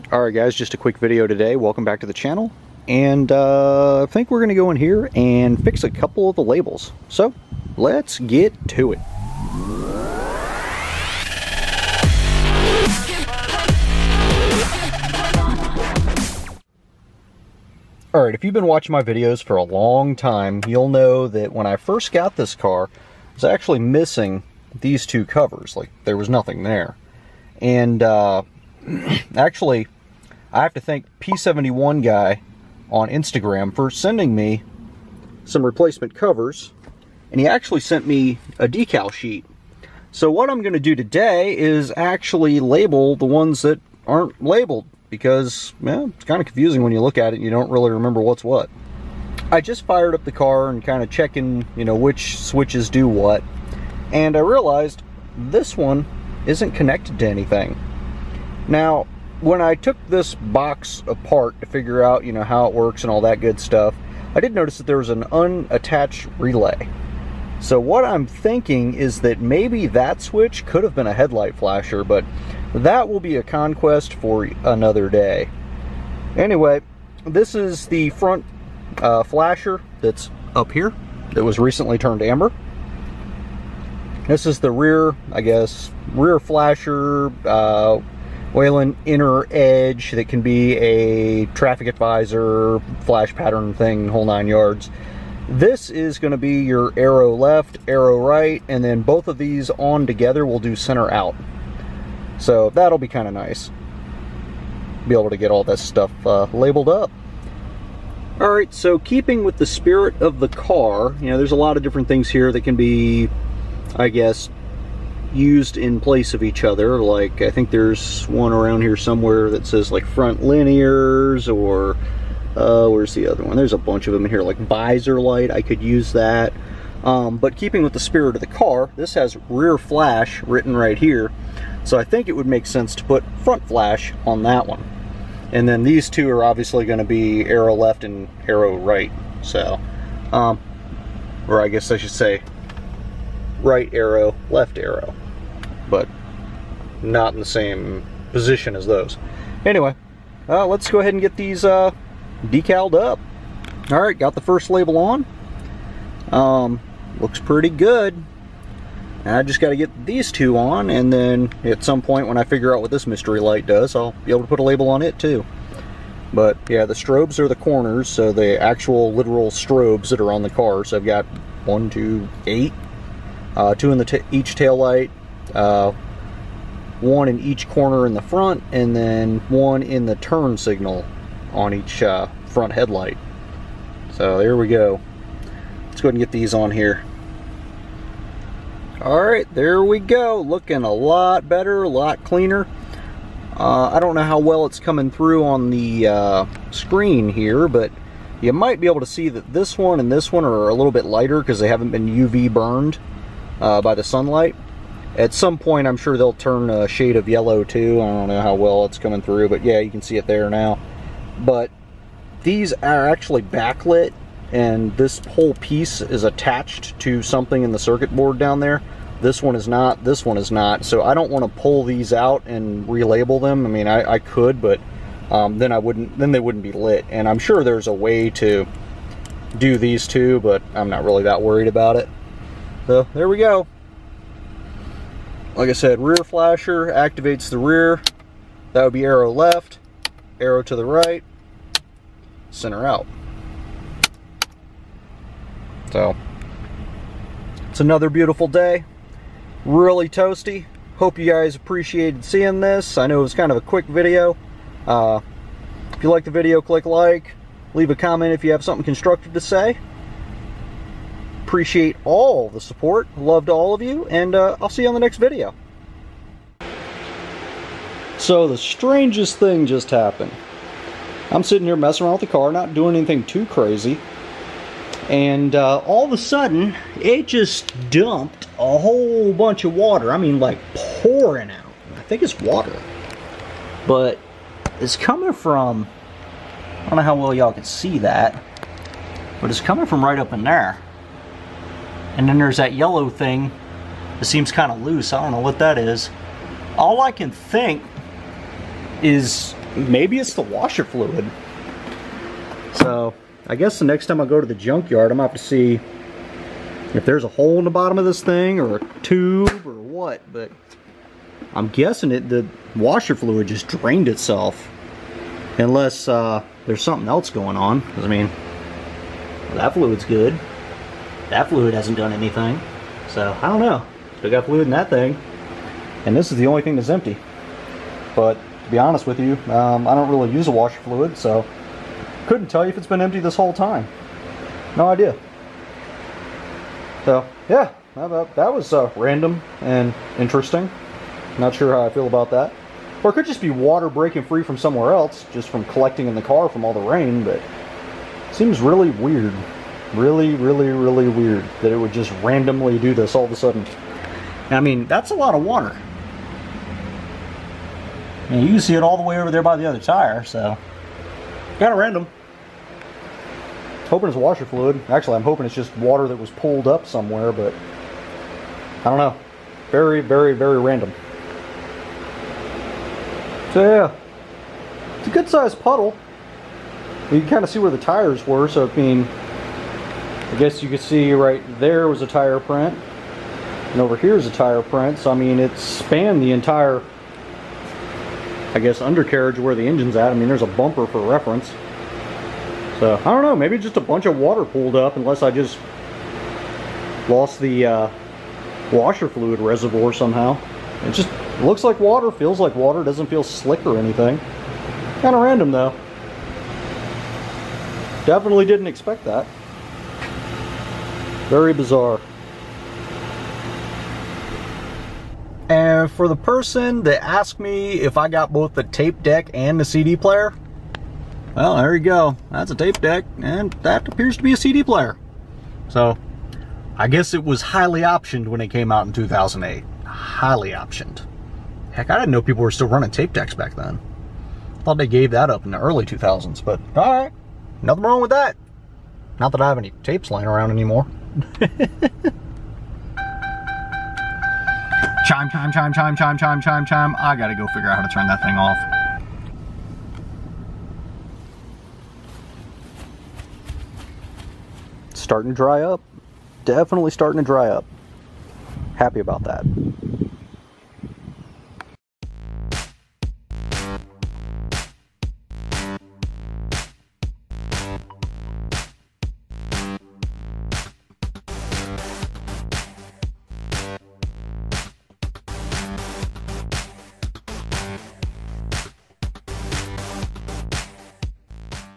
Alright guys, just a quick video today. Welcome back to the channel. And I think we're going to go in here and fix a couple of the labels. So, let's get to it. Alright, if you've been watching my videos for a long time, you'll know that when I first got this car, I was actually missing these two covers. Like, there was nothing there. And actually, I have to thank P71 guy on Instagram for sending me some replacement covers, and he actually sent me a decal sheet. So what I'm going to do today is actually label the ones that aren't labeled, because, well, it's kind of confusing when you look at it and you don't really remember what's what. I just fired up the car and kind of checking, which switches do what, and I realized this one isn't connected to anything. Now, when I took this box apart to figure out, how it works and all that good stuff, I did notice that there was an unattached relay. So what I'm thinking is that maybe that switch could have been a headlight flasher, but that will be a conquest for another day. Anyway, this is the front flasher that's up here that was recently turned amber. This is the rear, rear flasher, Wayland inner edge that can be a traffic advisor, flash pattern thing, whole 9 yards. This is going to be your arrow left, arrow right, and then both of these on together will do center out. So that'll be kind of nice. Be able to get all this stuff labeled up. Alright, so keeping with the spirit of the car, there's a lot of different things here that can be, used in place of each other. Like, I think there's one around here somewhere that says like front linears, or where's the other one? There's a bunch of them in here, like visor light. I could use that. But keeping with the spirit of the car, this has rear flash written right here, so I think it would make sense to put front flash on that one. And then these two are obviously going to be arrow left and arrow right. So, or I guess I should say right arrow, left arrow, but not in the same position as those. Anyway, let's go ahead and get these decaled up. Alright, got the first label on. Looks pretty good. And I just got to get these two on, and then at some point when I figure out what this mystery light does, I'll be able to put a label on it too. But yeah, the strobes are the corners, so the actual literal strobes that are on the car. So I've got 1, 2, 8. 2 in each tail light, 1 in each corner in the front, and then 1 in the turn signal on each front headlight. So there we go. Let's go ahead and get these on here. Alright, there we go. Looking a lot better, a lot cleaner. I don't know how well it's coming through on the screen here, but you might be able to see that this one and this one are a little bit lighter because they haven't been UV burned by the sunlight. At some point I'm sure they'll turn a shade of yellow too. I don't know how well it's coming through, but yeah, you can see it there now. But these are actually backlit, and this whole piece is attached to something in the circuit board down there. This one is not, this one is not, so I don't want to pull these out and relabel them. I mean, I could, but then they wouldn't be lit. And I'm sure there's a way to do these two, but I'm not really that worried about it. So there we go. Like I said, rear flasher activates the rear. That would be arrow left, arrow to the right, center out. So it's another beautiful day. Really toasty. Hope you guys appreciated seeing this. I know it was kind of a quick video. If you like the video, click like. Leave a comment if you have something constructive to say. Appreciate all the support. Love to all of you, and I'll see you on the next video. So the strangest thing just happened. I'm sitting here messing around with the car, not doing anything too crazy, and all of a sudden it just dumped a whole bunch of water. I mean, like pouring out. I think it's water, but it's coming from, I don't know how well y'all can see that, but it's coming from right up in there. And then there's that yellow thing that seems kind of loose. I don't know what that is. All I can think is maybe it's the washer fluid. So I guess the next time I go to the junkyard, I'm gonna have to see if there's a hole in the bottom of this thing or a tube or what, but I'm guessing the washer fluid just drained itself, unless there's something else going on. Because I mean, well, that fluid's good. That fluid hasn't done anything. So I don't know. Still got fluid in that thing, and this is the only thing that's empty. But to be honest with you, I don't really use a washer fluid, so couldn't tell you if it's been empty this whole time. No idea. So yeah, that was random and interesting. Not sure how I feel about that. Or it could just be water breaking free from somewhere else, just from collecting in the car from all the rain, but it seems really weird. Really, really, really weird that it would just randomly do this all of a sudden. I mean, that's a lot of water. And you can see it all the way over there by the other tire, so kind of random. Hoping it's washer fluid. Actually, I'm hoping it's just water that was pulled up somewhere, but I don't know. Very, very, very random. So yeah, it's a good sized puddle. You can kind of see where the tires were, so I mean, I guess you could see right there was a tire print, and over here is a tire print, so I mean it spanned the entire, I guess, undercarriage where the engine's at. I mean, there's a bumper for reference. So, I don't know, maybe just a bunch of water pooled up, unless I just lost the washer fluid reservoir somehow. It just looks like water, feels like water, doesn't feel slick or anything. Kind of random though. Definitely didn't expect that. Very bizarre. And for the person that asked me if I got both the tape deck and the CD player, well, there you go. That's a tape deck, and that appears to be a CD player. So, I guess it was highly optioned when it came out in 2008. Highly optioned. Heck, I didn't know people were still running tape decks back then. Thought they gave that up in the early 2000s, but alright. Nothing wrong with that. Not that I have any tapes laying around anymore. Chime, chime, chime, chime, chime, chime, chime, chime. I gotta go figure out how to turn that thing off. Starting to dry up. Definitely starting to dry up. Happy about that.